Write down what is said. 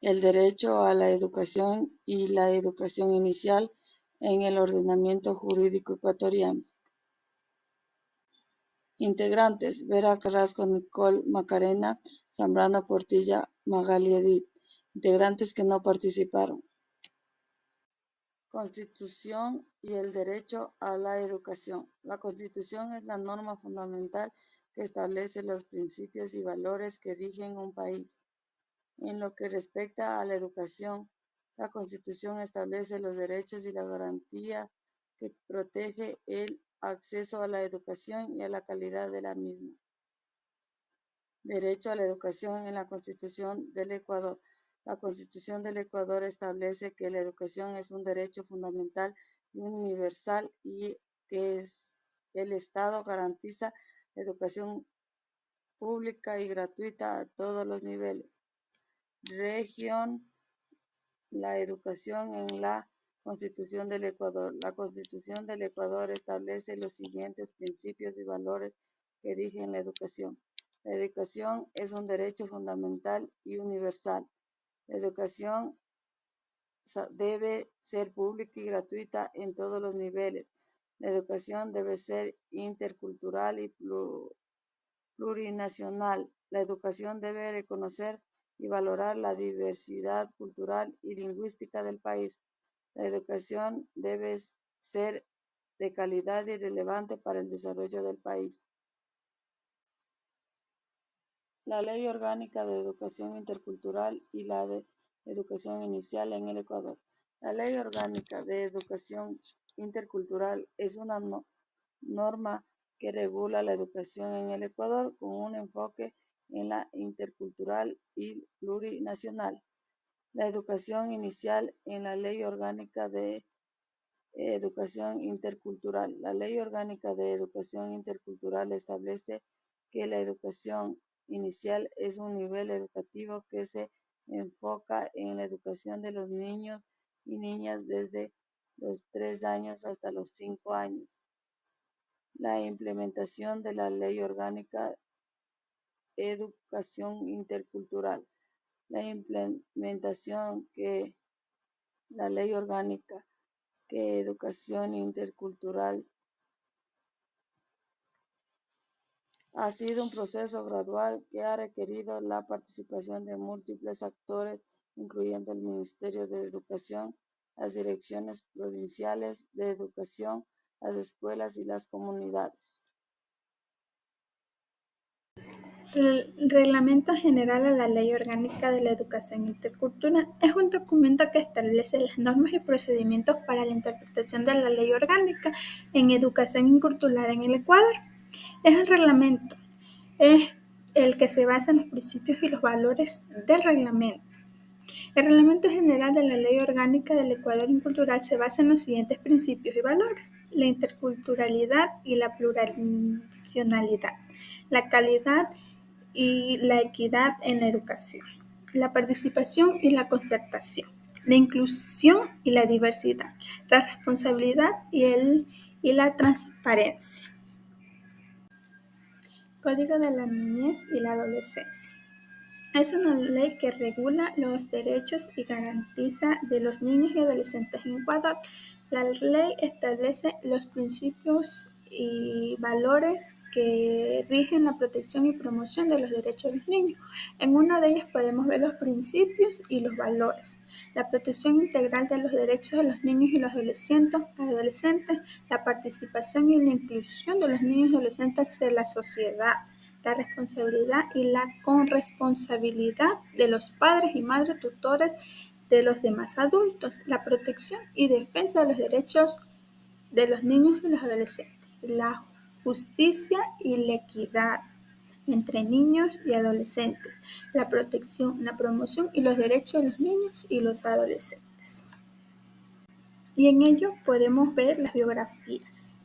el derecho a la educación y la educación inicial en el ordenamiento jurídico ecuatoriano. Integrantes: Vera Carrasco, Nicole Macarena, Zambrano Portilla, Magali Edith. Integrantes que no participaron. Constitución y el derecho a la educación. La Constitución es la norma fundamental que establece los principios y valores que rigen un país. En lo que respecta a la educación, la Constitución establece los derechos y la garantía que protege el acceso a la educación y a la calidad de la misma. Derecho a la educación en la Constitución del Ecuador. La Constitución del Ecuador establece que la educación es un derecho fundamental y universal y que el Estado garantiza la educación pública y gratuita a todos los niveles. Región la educación en la Constitución del Ecuador. La Constitución del Ecuador establece los siguientes principios y valores que rigen la educación. La educación es un derecho fundamental y universal. La educación debe ser pública y gratuita en todos los niveles. La educación debe ser intercultural y plurinacional. La educación debe reconocer y valorar la diversidad cultural y lingüística del país. La educación debe ser de calidad y relevante para el desarrollo del país. La Ley Orgánica de Educación Intercultural y la de Educación Inicial en el Ecuador. La Ley Orgánica de Educación Intercultural es una norma que regula la educación en el Ecuador con un enfoque en la intercultural y plurinacional. La educación inicial en la Ley Orgánica de Educación Intercultural. La Ley Orgánica de Educación Intercultural establece que la educación inicial es un nivel educativo que se enfoca en la educación de los niños y niñas desde los 3 años hasta los 5 años. La implementación de la Ley Orgánica de Educación Intercultural. La implementación que la Ley Orgánica de Educación Intercultural ha sido un proceso gradual que ha requerido la participación de múltiples actores, incluyendo el Ministerio de Educación, las direcciones provinciales de educación, las escuelas y las comunidades. El Reglamento General a la Ley Orgánica de la Educación Intercultural es un documento que establece las normas y procedimientos para la interpretación de la Ley Orgánica en Educación Intercultural en el Ecuador. El reglamento es el que se basa en los principios y los valores del reglamento. El Reglamento General de la Ley Orgánica del Ecuador Intercultural se basa en los siguientes principios y valores: la interculturalidad y la plurinacionalidad, la calidad y la equidad en la educación, la participación y la concertación, la inclusión y la diversidad, la responsabilidad y la transparencia. Código de la Niñez y la Adolescencia. Es una ley que regula los derechos y garantiza de los niños y adolescentes en Ecuador. La ley establece los principios y valores que rigen la protección y promoción de los derechos de los niños. En una de ellas podemos ver los principios y los valores. La protección integral de los derechos de los niños y los adolescentes, la participación y la inclusión de los niños y adolescentes en la sociedad, la responsabilidad y la corresponsabilidad de los padres y madres tutores de los demás adultos, la protección y defensa de los derechos de los niños y los adolescentes, la justicia y la equidad entre niños y adolescentes, la protección, la promoción y los derechos de los niños y los adolescentes. Y en ello podemos ver las biografías.